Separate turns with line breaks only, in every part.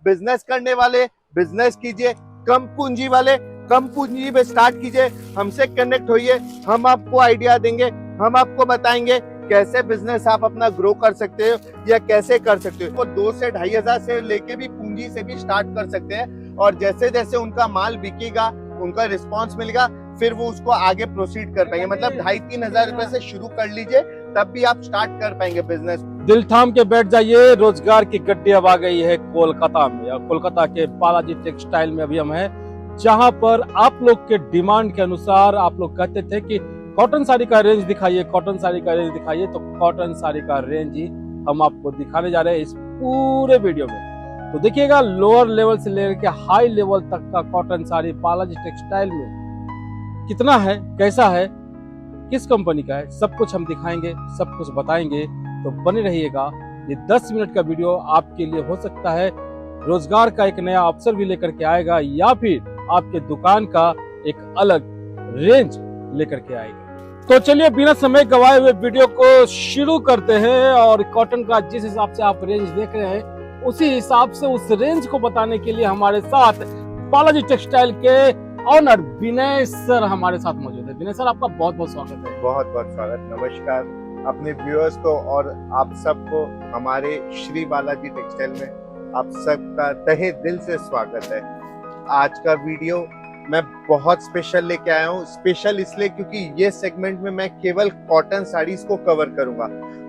Business करने वाले business कीजिए, कम पूंजी वाले कम पूंजी में स्टार्ट कीजिए, हमसे कनेक्ट होइए, हम आपको आइडिया देंगे, हम आपको बताएंगे कैसे बिजनेस आप अपना ग्रो कर सकते हो या कैसे कर सकते हो। वो 2 से 2,500 से लेके भी पूंजी से भी स्टार्ट कर सकते हैं और जैसे जैसे उनका माल बिकेगा, उनका रिस्पांस मिलेगा, फिर वो उसको आगे प्रोसीड कर पाएंगे। मतलब 2,500-3 हजार रुपए से शुरू कर लीजिए, तब भी आप स्टार्ट कर पाएंगे बिजनेस।
दिल थाम के बैठ जाइए, रोजगार की गड्डी अब आ गई है कोलकाता में। और कोलकाता के बालाजी टेक्सटाइल में अभी हम हैं, जहां पर आप लोग के डिमांड के अनुसार आप लोग कहते थे कि कॉटन साड़ी का रेंज दिखाइए, कॉटन साड़ी का रेंज दिखाइए, तो कॉटन साड़ी का रेंज ही हम आपको दिखाने जा रहे हैं इस पूरे वीडियो में। तो देखिएगा, लोअर लेवल से लेकर के हाई लेवल तक का कॉटन साड़ी बालाजी टेक्सटाइल में कितना है, कैसा है, किस कंपनी का है, सब कुछ हम दिखाएंगे, सब कुछ बताएंगे। तो बने रहिएगा। ये 10 मिनट का वीडियो आपके लिए हो सकता है रोजगार का एक नया अवसर भी लेकर के आएगा, या फिर आपके दुकान का एक अलग रेंज लेकर के आएगा। तो चलिए बिना समय गवाए हुए वीडियो को शुरू करते हैं। और कॉटन का जिस हिसाब से आप रेंज देख रहे हैं, उसी हिसाब से उस रेंज को बताने के लिए हमारे साथ बालाजी टेक्सटाइल के ऑनर विनय सर हमारे साथ मौजूद है। विनय सर, आपका बहुत बहुत स्वागत है।
बहुत बहुत स्वागत, नमस्कार अपने व्यूअर्स को और आप सबको हमारे श्री बालाजी टेक्सटाइल में आप सबका तहे दिल से स्वागत है। आज का वीडियो मैं बहुत स्पेशल लेके आया हूँ। स्पेशल इसलिए क्योंकि ये सेगमेंट में मैं केवल कॉटन साड़ीज को कवर करूंगा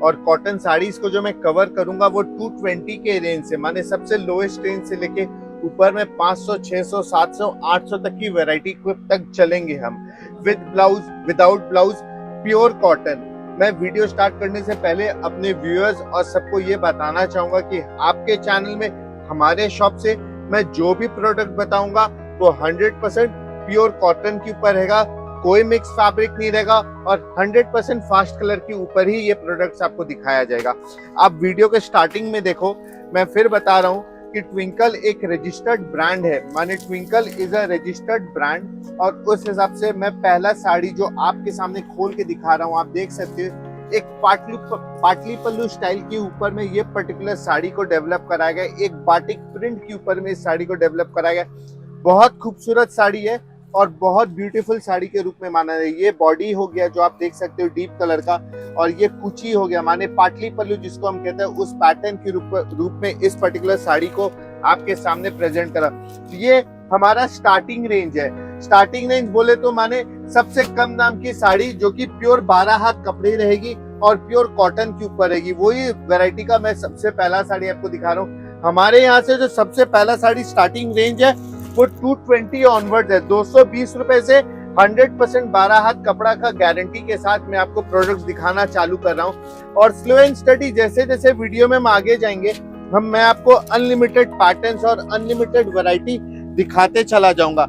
और कॉटन साड़ीज को जो मैं कवर करूंगा वो 220 के रेंज से, माने सबसे लोएस्ट रेंज से लेके ऊपर में 500, 600, 700, 800 तक की वैरायटी तक चलेंगे हम, with blouse, without blouse, pure cotton. मैं वीडियो स्टार्ट करने से पहले अपने व्यूअर्स और सबको ये बताना चाहूंगा कि आपके चैनल में हमारे शॉप से मैं जो भी प्रोडक्ट बताऊंगा वो 100% प्योर कॉटन के ऊपर रहेगा, कोई मिक्स फैब्रिक नहीं रहेगा और 100% फास्ट कलर के ऊपर ही ये प्रोडक्ट्स आपको दिखाया जाएगा। आप वीडियो के स्टार्टिंग में देखो, मैं फिर बता रहा हूँ कि ट्विंकल एक रजिस्टर्ड ब्रांड है, माने twinkle is a registered brand. और उस हिसाब से मैं पहला साड़ी जो आपके सामने खोल के दिखा रहा हूँ, आप देख सकते हो एक पाटली पल्लू स्टाइल के ऊपर में ये पर्टिकुलर साड़ी को डेवलप कराया गया, एक बाटिक प्रिंट के ऊपर में इस साड़ी को डेवलप कराया गया। बहुत खूबसूरत साड़ी है और बहुत ब्यूटीफुल साड़ी के रूप में माना है। ये बॉडी हो गया जो आप देख सकते हो डीप कलर का, और ये कुची हो गया, माने पाटली पल्लू जिसको हम कहते हैं, उस पैटर्न के रूप में इस पर्टिकुलर साड़ी को आपके सामने प्रेजेंट करा। ये हमारा स्टार्टिंग रेंज है। स्टार्टिंग रेंज बोले तो माने सबसे कम दाम की साड़ी जो कि प्योर 12 हाथ कपड़े रहेगी और प्योर कॉटन के ऊपर रहेगी, वही वैरायटी का मैं सबसे पहला साड़ी आपको दिखा रहा हूँ। हमारे यहाँ से जो सबसे पहला साड़ी स्टार्टिंग रेंज है वो 220 ऑनवर्ड है। 220 रुपए से 100% 12 हाथ कपड़ा का गारंटी के साथ मैं आपको प्रोडक्ट दिखाना चालू कर रहा हूँ। और स्लो एंड स्टडी जैसे जैसे वीडियो में हम आगे जाएंगे, मैं आपको अनलिमिटेड पैटर्न्स और अनलिमिटेड वैरायटी दिखाते चला जाऊंगा।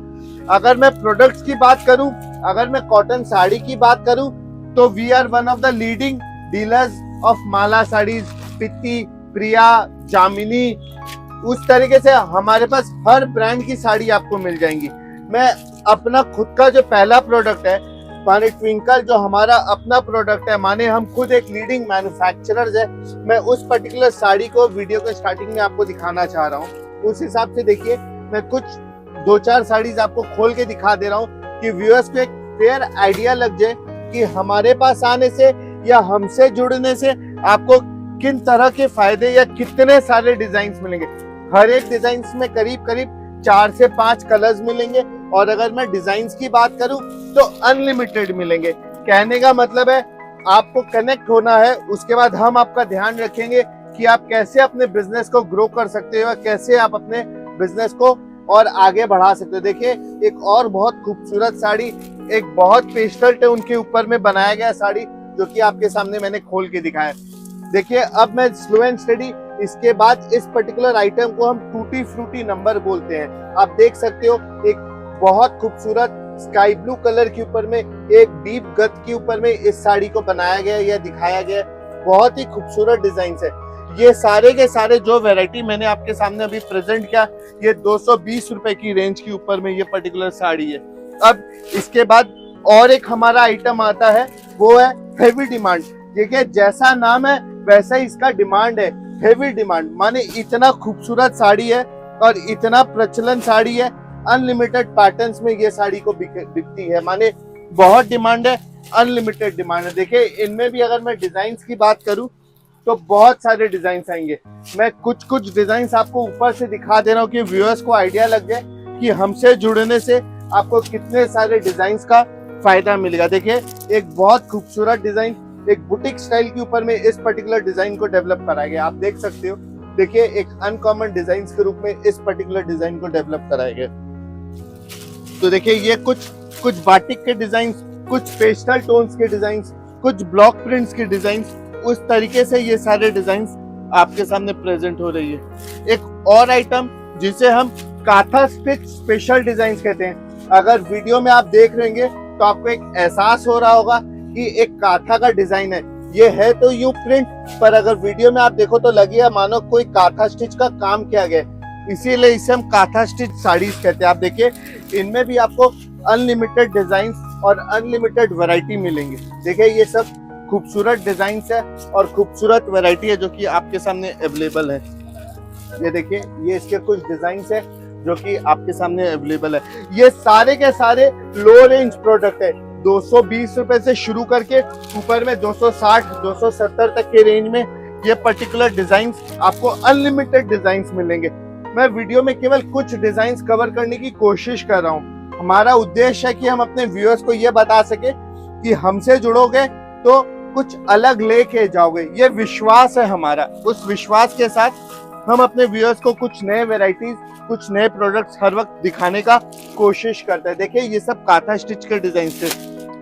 अगर मैं प्रोडक्ट्स की बात करूं, अगर मैं कॉटन साड़ी की बात करूं, तो we are one of the leading dealers of Mala saris, Pitti, Priya, जामिनी। उस तरीके से हमारे पास हर ब्रांड की साड़ी आपको मिल जाएंगी। मैं अपना खुद का जो पहला प्रोडक्ट है, माने ट्विंकल जो हमारा अपना प्रोडक्ट है, माने हम खुद एक लीडिंग मैन्युफैक्चरर्स है, मैं उस पर्टिकुलर साड़ी को वीडियो के स्टार्टिंग में आपको दिखाना चाह रहा हूँ। उस हिसाब से देखिए, मैं कुछ 2-4 साड़ीज आपको खोल के दिखा दे रहा हूँ कि व्यूअर्स को एक फेयर आइडिया लग जाए कि हमारे पास आने से या हमसे जुड़ने से आपको किन तरह के फायदे या कितने सारे डिजाइन मिलेंगे। हर एक डिजाइन में करीब करीब 4 से 5 कलर्स मिलेंगे और अगर मैं डिजाइन की बात करूं तो अनलिमिटेड मिलेंगे। कहने का मतलब है आपको कनेक्ट होना है, उसके बाद हम आपका ध्यान रखेंगे कि आप कैसे अपने बिजनेस को ग्रो कर सकते हो, कैसे आप अपने बिजनेस को और आगे बढ़ा सकते हो। देखिए, एक और बहुत खूबसूरत साड़ी, एक बहुत पेस्टल टोन के ऊपर में बनाया गया साड़ी जो कि आपके सामने मैंने खोल के दिखाया। देखिए, अब मैं स्लो एंड स्टडी, इसके बाद इस पर्टिकुलर आइटम को हम टूटी फ्रूटी नंबर बोलते हैं। आप देख सकते हो एक बहुत खूबसूरत स्काई ब्लू कलर के ऊपर में एक डीप गत के ऊपर में इस साड़ी को बनाया गया या दिखाया गया। बहुत ही खूबसूरत डिजाइन है। ये सारे के सारे जो वैरायटी मैंने आपके सामने अभी प्रेजेंट किया, ये 220 रुपए की रेंज के ऊपर में ये पर्टिकुलर साड़ी है। अब इसके बाद और एक हमारा आइटम आता है, वो है हेवी डिमांड। देखिए, जैसा नाम है वैसा ही इसका डिमांड है, हेवी डिमांड। माने इतना खूबसूरत साड़ी है और इतना प्रचलन साड़ी है, अनलिमिटेड पैटर्न्स में ये साड़ी को बिकती है, माने बहुत डिमांड है, अनलिमिटेड डिमांड है। देखिए इनमें भी अगर मैं डिजाइन्स की बात करूं तो बहुत सारे डिजाइन्स आएंगे। मैं कुछ डिजाइन्स आपको ऊपर से दिखा दे रहा हूँ कि व्यूअर्स को आइडिया लग जाए कि हमसे जुड़ने से आपको कितने सारे डिजाइन्स का फायदा मिलेगा। देखिए एक बहुत खूबसूरत डिजाइन, एक बुटीक स्टाइल के ऊपर में इस पर्टिकुलर डिजाइन को डेवलप कराया गया, आप देख सकते हो। देखिए एक अनकॉमन डिजाइन के रूप में इस पर्टिकुलर डिजाइन को डेवलप कराया गया। तो देखिए ये कुछ बाटिक के डिजाइन, कुछ पेस्टल टोन्स के डिजाइन, कुछ ब्लॉक प्रिंट्स के डिजाइन, उस तरीके से ये सारे डिजाइन आपके सामने प्रेजेंट हो रही है। एक और आइटम जिसे हम काथा स्टिच स्पेशल डिजाइन कहते हैं, अगर वीडियो में आप देख रहेंगे तो आपको एक एहसास हो रहा होगा कि एक काथा का डिजाइन है। ये है तो यूं प्रिंट, पर अगर वीडियो में आप देखो तो लगेगा मानो कोई काथा स्टिच का काम किया गया, इसीलिए इसे हम काथा स्टिच साड़ीज कहते हैं। आप देखिए इनमें भी आपको अनलिमिटेड डिजाइन और अनलिमिटेड वैरायटी मिलेंगे। देखिए ये सब खूबसूरत डिजाइन है और खूबसूरत वैरायटी है जो कि आपके सामने अवेलेबल है। ये देखिए ये इसके कुछ डिजाइन है जो कि आपके सामने अवेलेबल है। ये सारे के सारे लो रेंज प्रोडक्ट है, 220 रुपए से शुरू करके ऊपर में 260 270 तक के रेंज में ये पर्टिकुलर डिजाइन आपको अनलिमिटेड डिजाइन मिलेंगे। मैं वीडियो में केवल कुछ डिजाइन कवर करने की कोशिश कर रहा हूँ। हमारा उद्देश्य है कि हम अपने व्यूअर्स को ये बता सके कि हमसे जुड़ोगे तो कुछ अलग लेके जाओगे, ये विश्वास है हमारा। उस विश्वास के साथ हम अपने व्यूअर्स को कुछ नए वेराइटीज, कुछ नए प्रोडक्ट्स हर वक्त दिखाने का कोशिश करते हैं। देखिए ये सब काथा स्टिच के डिजाइन थे।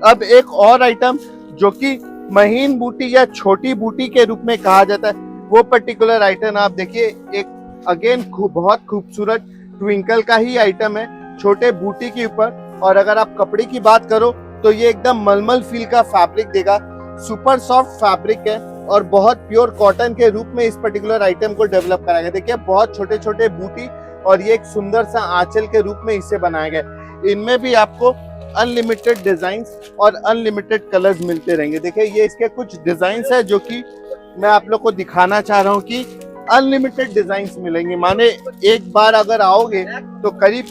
अब एक और आइटम जो कि महीन बूटी या छोटी बूटी के रूप में कहा जाता है, वो पर्टिकुलर आइटम आप देखिए, एक अगेन बहुत खूबसूरत ट्विंकल का ही आइटम है, छोटे बूटी के ऊपर। और अगर आप कपड़े की बात करो तो ये एकदम मलमल फील का फैब्रिक देगा, सुपर सॉफ्ट फैब्रिक है और बहुत प्योर कॉटन के रूप में इस पर्टिकुलर आइटम को डेवलप कराया गया। देखिए बहुत छोटे छोटे बूटी और ये एक सुंदर सा आंचल के रूप में इसे बनाया गया। इनमें भी आपको अनलिमिटेड डिजाइन्स और अनलिमिटेड कलर्स मिलते रहेंगे। देखिए ये इसके कुछ डिजाइन्स है जो कि मैं आप लोग को दिखाना चाह रहा हूँ कि अनलिमिटेड डिजाइन्स मिलेंगे। माने एक बार अगर आओगे तो करीब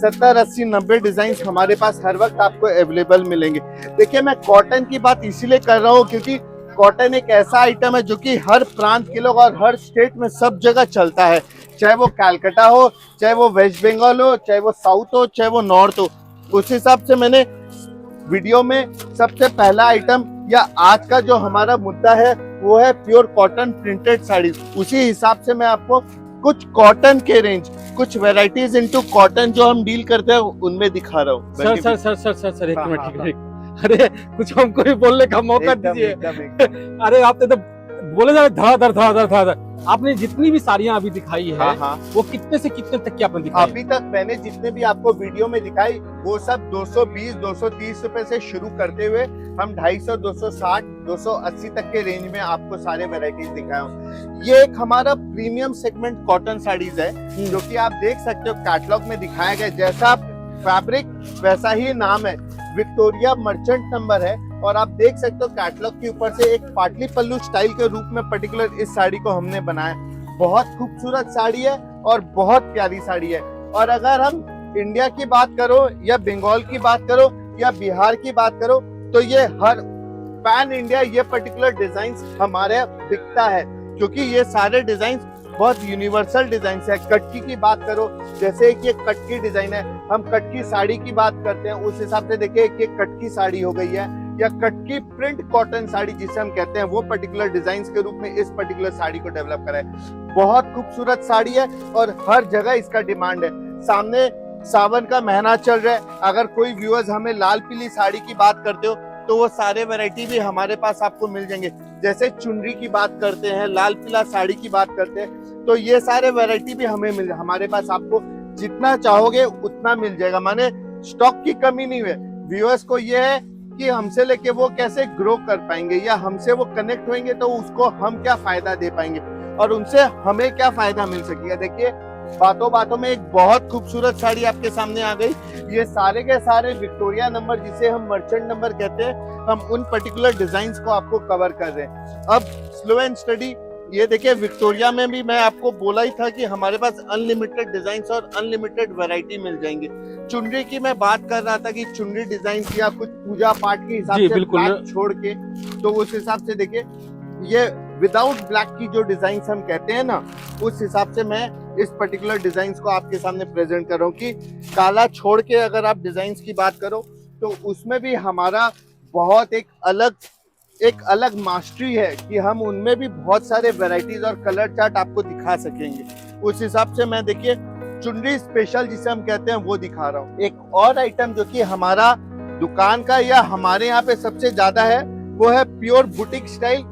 70, 80, 90 डिजाइन हमारे पास हर वक्त आपको अवेलेबल मिलेंगे। देखिए मैं कॉटन की बात इसीलिए कर रहा हूँ क्योंकि कॉटन एक ऐसा आइटम है जो कि हर प्रांत के लोग और हर स्टेट में सब जगह चलता है, चाहे वो कलकत्ता हो, चाहे वो वेस्ट बंगाल हो, चाहे वो साउथ हो, चाहे वो नॉर्थ हो। उस हिसाब से मैंने वीडियो में सबसे पहला आइटम या आज का जो हमारा मुद्दा है वो है प्योर कॉटन प्रिंटेड साड़ी। उसी हिसाब से मैं आपको कुछ कॉटन के रेंज, कुछ वेराइटीज इनटू कॉटन जो हम डील करते हैं उनमें दिखा रहा हूँ।
सर एक
हाँ,
मिनट,
हाँ,
अरे कुछ हमको भी बोलने का मौका दीजिए। अरे आपने तो बोले जा धड़ाधड़ आपने जितनी भी साड़ियां अभी दिखाई है,
हाँ।
वो कितने से कितने तक की आपने दिखाई?
अभी तक मैंने जितने भी आपको वीडियो में दिखाई वो सब 220, 230 रुपए से शुरू करते हुए हम 250, 260, 280 तक के रेंज में आपको सारे वेराइटीज दिखाए हूँ। ये एक हमारा प्रीमियम सेगमेंट कॉटन साड़ीज है जो कि आप देख सकते हो कैटलॉग में दिखाया गया, जैसा फैब्रिक वैसा ही नाम है, विक्टोरिया मर्चेंट नंबर है। और आप देख सकते हो कैटलॉग के ऊपर से एक पाटली पल्लू स्टाइल के रूप में पर्टिकुलर इस साड़ी को हमने बनाया। बहुत खूबसूरत साड़ी है और बहुत प्यारी साड़ी है। और अगर हम इंडिया की बात करो या बंगाल की बात करो या बिहार की बात करो तो ये हर पैन इंडिया ये पर्टिकुलर डिजाइन हमारे बिकता है, क्योंकि ये सारे डिजाइन बहुत यूनिवर्सल डिजाइन है। कटकी की बात करो, जैसे कि एक कटकी डिजाइन है, हम कटकी साड़ी की बात करते हैं, उस हिसाब से देखिए कि कटकी साड़ी हो गई है, या कटकी प्रिंट कॉटन साड़ी जिसे हम कहते हैं, वो पर्टिकुलर डिजाइन के रूप में इस पर्टिकुलर साड़ी को डेवलप करा है। बहुत खूबसूरत साड़ी है और हर जगह इसका डिमांड है। सामने सावन का महीना चल रहा है, अगर कोई व्यूअर्स हमें लाल पीली साड़ी की बात करते हो तो वो सारे वैरायटी भी हमारे पास आपको मिल जाएंगे। जैसे चुनरी की बात करते हैं, लाल पीला साड़ी की बात करते हैं, तो ये सारे वैरायटी भी हमारे पास आपको जितना चाहोगे उतना मिल जाएगा। माने स्टॉक की कमी नहीं है। व्यूअर्स को ये है कि हमसे लेके वो कैसे ग्रो कर पाएंगे या हमसे वो कनेक्ट होंगे तो उसको हम क्या फायदा दे पाएंगे और उनसे हमें क्या फायदा मिल सकेगा। देखिए बातों बातों में एक बहुत खूबसूरत साड़ी आपके सामने आ गई। ये सारे के सारे विक्टोरिया नंबर, जिसे हम मर्चेंट नंबर कहते हैं, हम उन पर्टिकुलर डिजाइन्स को आपको कवर कर रहे हैं। अब स्लो एंड स्टडी ये देखिए विक्टोरिया में भी मैं आपको बोला ही था कि हमारे पास अनलिमिटेड डिजाइन और अनलिमिटेड वैरायटी मिल जाएंगे। चुनरी की मैं बात कर रहा था कि चुनरी डिजाइन या कुछ पूजा पाठ के हिसाब
जी,
से
बिल्कुल।
ब्लैक छोड़ के, तो उस हिसाब से देखिए ये विदाउट ब्लैक की जो डिजाइन हम कहते हैं ना, उस हिसाब से मैं इस पर्टिकुलर डिजाइन को आपके सामने प्रेजेंट कर रहा हूँ कि काला छोड़ के अगर आप डिजाइन की बात करो तो उसमें भी हमारा बहुत एक अलग मास्टरी है कि हम उनमें भी बहुत सारे वैरायटीज और कलर चार्ट आपको दिखा सकेंगे। उस हिसाब से मैं देखिए चुनरी स्पेशल जिसे हम कहते हैं वो दिखा रहा हूँ। एक और आइटम जो कि हमारा दुकान का या हमारे यहाँ पे सबसे ज्यादा है वो है प्योर बुटीक स्टाइल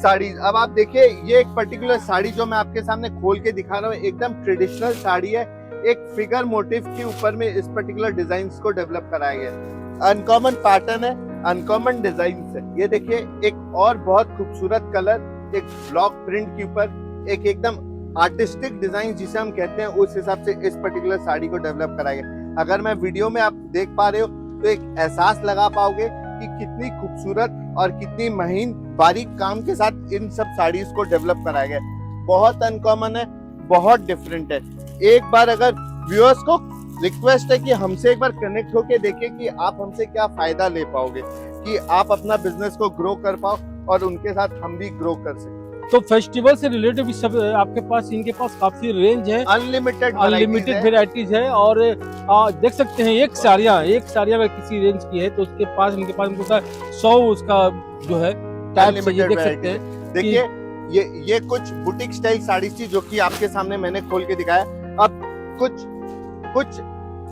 साड़ी। अब आप देखिए ये एक पर्टिकुलर साड़ी जो मैं आपके सामने खोल के दिखा रहा हूँ, एकदम ट्रेडिशनल साड़ी है। एक फिगर मोटिव के ऊपर में इस पर्टिकुलर डिजाइन को डेवलप कराया गया है। अनकॉमन पैटर्न है, अनकॉमन डिजाइन है। ये देखिए एक और बहुत खूबसूरत कलर, एक ब्लॉक प्रिंट के ऊपर एक एकदम आर्टिस्टिक डिजाइन जिसे हम कहते हैं, उस हिसाब से इस पर्टिकुलर साड़ी को डेवलप कराया गया। अगर मैं वीडियो में आप देख पा रहे हो तो एक एहसास लगा पाओगे कि कितनी खूबसूरत और कितनी महीन बारीक काम के साथ इन सब साड़ीज को डेवलप कराया गया। बहुत अनकॉमन है, बहुत डिफरेंट है। एक बार अगर व्यूअर्स को रिक्वेस्ट है कि हमसे एक बार कनेक्ट होके देखें कि आप हमसे क्या फायदा ले पाओगे, कि आप अपना बिजनेस को ग्रो कर पाओ और उनके साथ हम भी ग्रो कर सकें।
तो फेस्टिवल से रिलेटेड भी सब आपके पास, इनके पास काफी रेंज है,
अनलिमिटेड
वेराइटीज है। और देख सकते हैं एक साड़ियाँ अगर किसी रेंज की है तो उसके पास इनके पास 100 उसका जो है टाइप से, ये देख सकते हैं।
देखिए ये कुछ बुटीक स्टाइल साड़ी थी जो कि आपके सामने मैंने खोल के दिखाया। अब कुछ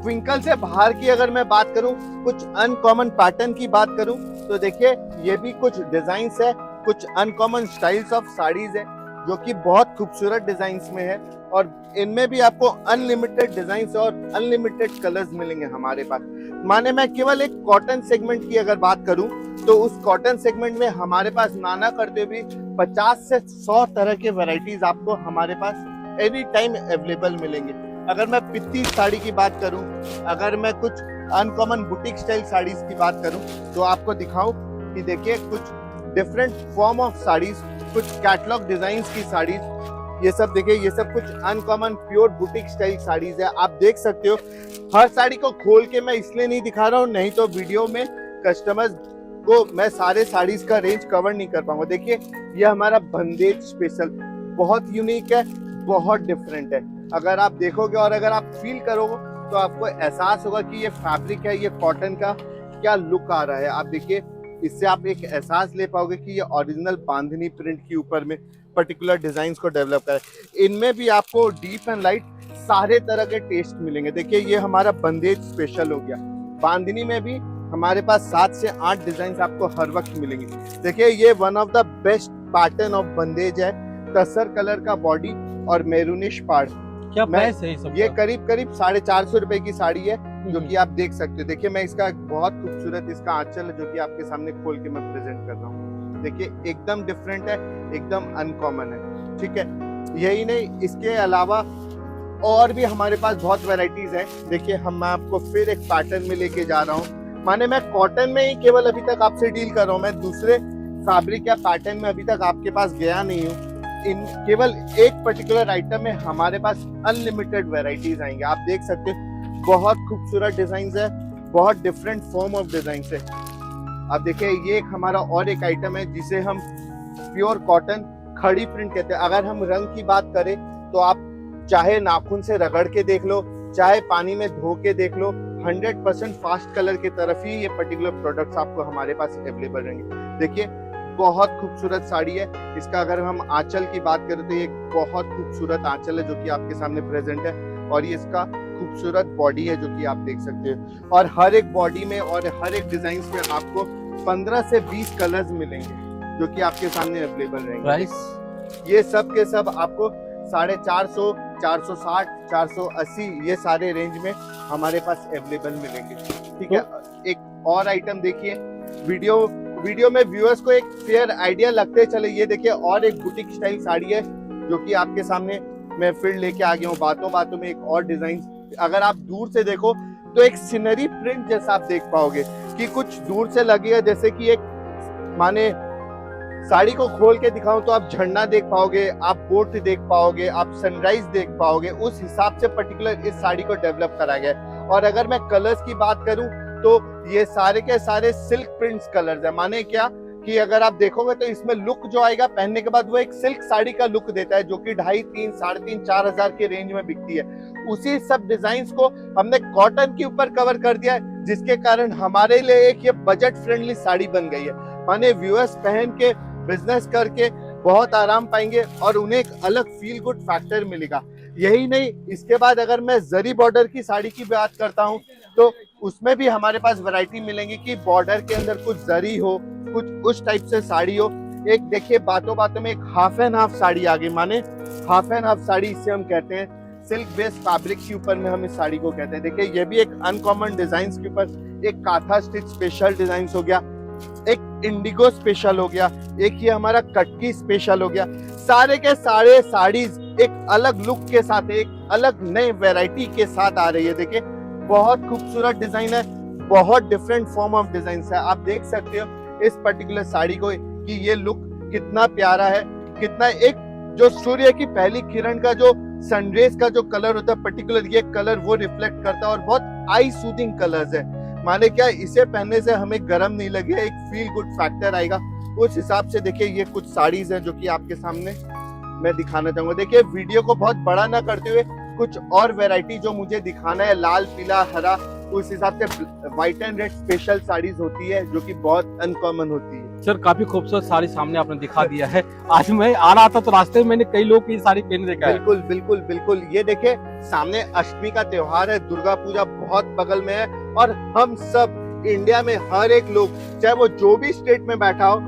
ट्विंकल से बाहर की अगर मैं बात करूं, कुछ अनकॉमन पैटर्न की बात करूं, तो देखिए ये भी कुछ डिजाइन्स है, कुछ अनकॉमन स्टाइल्स ऑफ साड़ीज है जो कि बहुत खूबसूरत डिजाइन्स में है। और इनमें भी आपको अनलिमिटेड डिजाइन्स और अनलिमिटेड कलर्स मिलेंगे हमारे पास। माने मैं केवल एक कॉटन सेगमेंट की अगर बात करूं तो उस कॉटन सेगमेंट में हमारे पास नाना करते भी 50 से 100 तरह के वैरायटीज आपको हमारे पास एनी टाइम अवेलेबल मिलेंगे। अगर मैं पित्ती साड़ी की बात करूं, अगर मैं कुछ अनकॉमन बुटीक स्टाइल साड़ीज की बात करूं तो आपको दिखाऊं कि देखिए कुछ डिफरेंट फॉर्म ऑफ साड़ीज, कुछ कैटलॉग डिजाइन्स की साड़ीज, ये सब देखिए, ये सब कुछ uncommon pure boutique style saris है। आप देख सकते हो हर साड़ी को खोल के मैं इसलिए नहीं दिखा रहा हूँ, नहीं तो वीडियो में कस्टमर्स को मैं सारे साड़ीज का रेंज कवर नहीं कर पाऊंगा। देखिए ये हमारा बंदेज स्पेशल बहुत यूनिक है, बहुत डिफरेंट है। अगर आप देखोगे और अगर आप फील करोगे तो आपको एहसास होगा कि ये फैब्रिक है, ये कॉटन का क्या लुक आ रहा है। आप देखिए इससे आप एक एहसास ले पाओगे कि ये ओरिजिनल बांधनी प्रिंट के ऊपर में पर्टिकुलर डिजाइन को डेवलप करे। इनमें भी आपको डीप एंड लाइट सारे तरह के टेस्ट मिलेंगे। देखिए ये हमारा बंदेज स्पेशल हो गया। बांधनी में भी हमारे पास 7 से 8 डिजाइन आपको हर वक्त मिलेंगे। देखिए ये one of the best pattern of bandhej है। तसर कलर का बॉडी और मेरूनिश पाड़।
क्या प्राइस है सब?
ये करीब 450 रुपए की साड़ी है जो कि आप देख सकते हो। देखिए मैं इसका बहुत खूबसूरत इसका आंचल है जो कि आपके सामने खोल के मैं प्रेजेंट कर रहा हूँ। देखिए एकदम डिफरेंट है, एकदम अनकॉमन है। ठीक है, यही नहीं, इसके अलावा और भी हमारे पास बहुत वैरायटीज है। देखिए मैं आपको फिर एक पैटर्न में लेके जा रहा हूँ। माने मैं कॉटन में ही केवल अभी तक आपसे डील कर रहा हूँ, मैं दूसरे फैब्रिक या पैटर्न में अभी तक आपके पास गया नहीं हूँ। इन केवल एक पर्टिकुलर आइटम में हमारे पास अनलिमिटेड वैरायटीज आएंगे। आप देख सकते हो बहुत खूबसूरत डिजाइन है, बहुत डिफरेंट फॉर्म ऑफ डिजाइन है। आप देखिए ये एक हमारा और एक आइटम है जिसे हम प्योर कॉटन खड़ी प्रिंट कहते हैं। अगर हम रंग की बात करें तो आप चाहे नाखून से रगड़ के देख लो, चाहे पानी में धो के देख लो, 100% फास्ट कलर की तरफ ही ये पर्टिकुलर प्रोडक्ट्स आपको हमारे पास अवेलेबल रहेंगे। देखिए बहुत खूबसूरत साड़ी है। इसका अगर हम आंचल की बात करें तो ये बहुत खूबसूरत आंचल है जो कि आपके सामने प्रेजेंट है। और ये इसका खूबसूरत बॉडी है जो कि आप देख सकते हो। और हर एक बॉडी में और हर एक डिजाइन में आपको 15 से 20 कलर्स मिलेंगे जो कि आपके सामने अवेलेबल रहेंगे।
प्राइस
ये सब के सब आपको 450, 460, 480 ये सारे रेंज में हमारे पास अवेलेबल मिलेंगे। ठीक है, एक और आइटम देखिए, वीडियो में व्यूअर्स को एक फेयर आइडिया लगते चले। ये देखिए और एक बुटीक स्टाइल साड़ी है जो कि आपके सामने मैं फिर लेके आ गया हूँ। बातों बातों में एक और डिजाइन, अगर आप दूर से देखो तो एक सीनरी प्रिंट जैसा आप देख पाओगे कि कुछ दूर से लगी है जैसे कि एक माने साड़ी को खोल के दिखाऊं तो आप झंडा देख पाओगे, आप बोट देख पाओगे, आप सनराइज देख पाओगे। उस हिसाब से पर्टिकुलर इस साड़ी को डेवलप करा गया है। और अगर मैं कलर्स की बात करूं तो ये सारे के सारे सिल्क प्रिंट्स कलर्स है। माने क्या कि अगर आप देखोगे तो इसमें लुक जो आएगा पहनने के बाद वो एक सिल्क साड़ी का लुक देता है, जो कि 2,500, 3,000, 3,500, 4,000 के रेंज में बिकती है। उसी सब डिजाइन को हमने कॉटन के ऊपर कवर कर दिया है, जिसके कारण हमारे लिए एक ये बजट फ्रेंडली साड़ी बन गई है। माने व्यूअर्स पहन के बिजनेस करके बहुत आराम पाएंगे और उन्हें एक अलग फील गुड फैक्टर मिलेगा। यही नहीं, इसके बाद अगर मैं जरी बॉर्डर की साड़ी की बात करता हूं तो उसमें भी हमारे पास वैरायटी मिलेंगी कि बॉर्डर के अंदर कुछ जरी हो, कुछ उस टाइप से साड़ी हो। एक देखिए बातों बातों में एक हाफ एंड हाफ साड़ी आ गई। माने हाफ एंड हाफ साड़ी इसे हम कहते हैं, सिल्क बेस्ड फैब्रिक के ऊपर में हम इस साड़ी को कहते हैं। देखिए ये भी एक अनकॉमन डिजाइन के ऊपर एक काथा स्टिच स्पेशल डिजाइन हो गया, एक इंडिगो स्पेशल हो गया, एक ये हमारा कटकी स्पेशल हो गया। सारे के सारे साड़ीज एक अलग लुक के साथ, एक अलग नए वैरायटी के साथ आ रही है। देखिए बहुत खूबसूरत डिजाइन है, बहुत डिफरेंट फॉर्म ऑफ डिजाइन है। आप देख सकते हो इस पर्टिकुलर साड़ी को कि ये लुक कितना प्यारा है, कितना एक जो सूर्य की पहली किरण का जो सनरेज का जो कलर होता है पर्टिकुलर, ये कलर वो रिफ्लेक्ट करता है और बहुत आई सूदिंग कलर्स है। माने क्या इसे पहनने से हमें गर्म नहीं लगे, एक फील गुड फैक्टर आएगा। उस हिसाब से देखिए ये कुछ साड़ीज हैं जो कि आपके सामने मैं दिखाना चाहूंगा। देखिए वीडियो को बहुत बड़ा ना करते हुए कुछ और वैरायटी जो मुझे दिखाना है, लाल पीला हरा, उस हिसाब से white and red special saris होती है जो कि बहुत अनकॉमन होती है।
सर काफी खूबसूरत साड़ी सामने आपने दिखा दिया है। आज मैं आ रहा था तो रास्ते में मैंने कई लोग की साड़ी पहने देखा है।
बिल्कुल बिल्कुल बिल्कुल। ये देखिए सामने अष्टमी का त्योहार है, दुर्गा पूजा बहुत बगल में है और हम सब इंडिया में हर एक लोग, चाहे वो जो भी स्टेट में बैठा हो,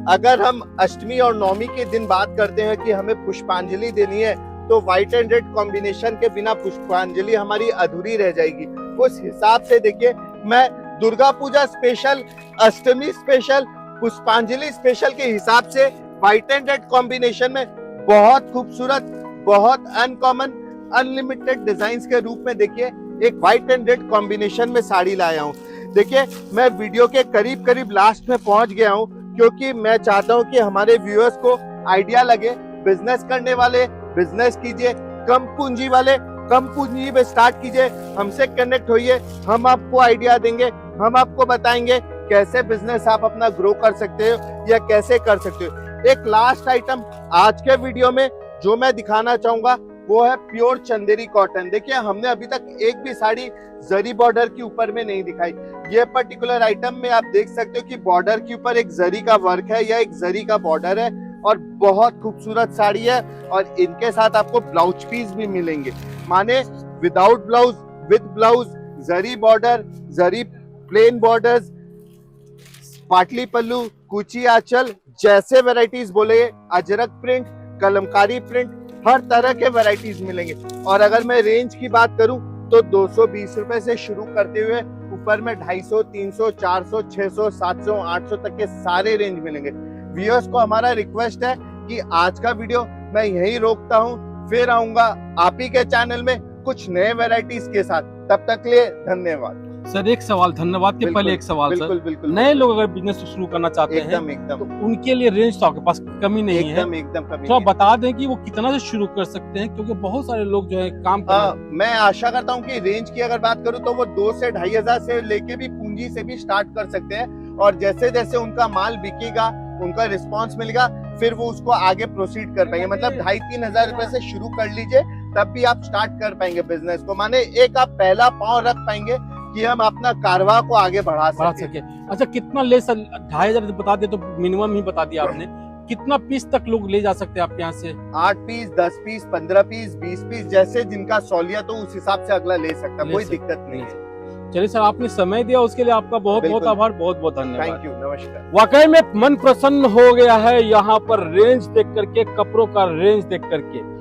अगर हम अष्टमी और नवमी के दिन बात करते हैं कि हमें पुष्पांजलि देनी है तो व्हाइट एंड रेड कॉम्बिनेशन के बिना पुष्पांजलि हमारी अधूरी रह जाएगी। उस हिसाब से देखिए मैं दुर्गा पूजा स्पेशल, अष्टमी स्पेशल, पुष्पांजलि स्पेशल के हिसाब से व्हाइट एंड रेड कॉम्बिनेशन में बहुत खूबसूरत, बहुत अनकॉमन, अनलिमिटेड डिजाइन्स के रूप में देखिए एक व्हाइट एंड रेड कॉम्बिनेशन में साड़ी लाया हूँ। देखिए मैं वीडियो के करीब करीब लास्ट में पहुंच गया हूँ, क्योंकि मैं चाहता हूँ कि हमारे व्यूअर्स को आइडिया लगे। बिजनेस करने वाले बिजनेस कीजिए, कम पूंजी वाले कम पूंजी में स्टार्ट कीजिए, हमसे कनेक्ट होइए, हम आपको आइडिया देंगे, हम आपको बताएंगे कैसे बिजनेस आप अपना ग्रो कर सकते हो या कैसे कर सकते हो। एक लास्ट आइटम आज के वीडियो में जो मैं दिखाना चाहूंगा वो है प्योर चंदेरी कॉटन। देखिए हमने अभी तक एक भी साड़ी जरी बॉर्डर के ऊपर में नहीं दिखाई। ये पर्टिकुलर आइटम में आप देख सकते हो कि बॉर्डर के ऊपर एक जरी का वर्क है या एक जरी का बॉर्डर है और बहुत खूबसूरत साड़ी है। और इनके साथ आपको ब्लाउज पीस भी मिलेंगे, माने without blouse, with blouse, zari border, zari plain borders, patli pallu, कुची आंचल, जैसे वैरायटीज बोले, अजरक प्रिंट, कलमकारी प्रिंट, हर तरह के वैरायटीज मिलेंगे। और अगर मैं रेंज की बात करूं तो 220 रुपए से शुरू करते हुए ऊपर में 250, 300, 400, 600, 700, 800 तक के सारे रेंज मिलेंगे। व्यूअर्स को हमारा रिक्वेस्ट है कि आज का वीडियो मैं यही रोकता हूं, फिर आऊंगा आप ही के चैनल में कुछ नए वैरायटीज के साथ। तब तक के लिए धन्यवाद।
सर एक सवाल, धन्यवाद के पहले एक सवाल
बिल्कुल,
सर,
बिल्कुल,
नए लोग अगर बिजनेस शुरू करना चाहते हैं
एकदम
तो उनके लिए रेंज तो आपके पास कमी नहीं है,
एकदम कमी
तो आप
नहीं है।
बता दें कि वो कितना से शुरू कर सकते हैं, क्योंकि बहुत सारे लोग जो है काम कर
मैं आशा करता हूं कि रेंज की अगर बात करूं तो वो 2 से 2,500 से लेके भी पूंजी से भी स्टार्ट कर सकते हैं। और जैसे जैसे उनका माल बिकेगा, उनका रिस्पांस मिलेगा, फिर वो उसको आगे प्रोसीड कर पाएंगे। मतलब 2,500-3 हजार रुपए से शुरू कर लीजिए, तब भी आप स्टार्ट कर पाएंगे बिजनेस को। माने एक आप पहला पांव रख पाएंगे कि हम अपना कारवा को आगे बढ़ा सके।
अच्छा कितना ले सर, 2,500 बता दे तो मिनिमम ही बता दिया आपने, कितना पीस तक लोग ले जा सकते हैं आपके यहाँ से?
8 पीस, 10 पीस, 15 पीस, 20 पीस, जैसे जिनका सौलियत हो उस हिसाब से अगला ले सकता है, कोई दिक्कत नहीं है।
चलिए सर, आपने समय दिया उसके लिए आपका बहुत बहुत आभार, बहुत बहुत धन्यवाद।
थैंक यू, नमस्कार।
वाकई में मन प्रसन्न हो गया है यहाँ पर रेंज देख करके, कपड़ों का रेंज देख करके।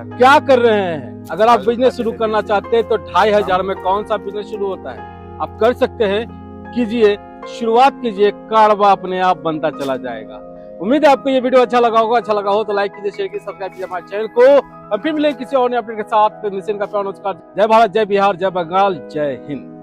क्या कर रहे हैं, अगर आप बिजनेस शुरू करना चाहते हैं तो 2,500 में कौन सा बिजनेस शुरू होता है, आप कर सकते हैं। कीजिए, शुरुआत कीजिए, कारवा अपने आप बनता चला जाएगा। उम्मीद है आपको ये वीडियो अच्छा लगा होगा। अच्छा लगा हो तो लाइक कीजिए, शेयर कीजिए, सब्सक्राइब कीजिए हमारे चैनल को। और फिर मिलेंगे किसी और नए अपडेट के साथ। नितिन का प्यार नमस्कार। जय भारत, जय बिहार, जय बंगाल, जय हिंद।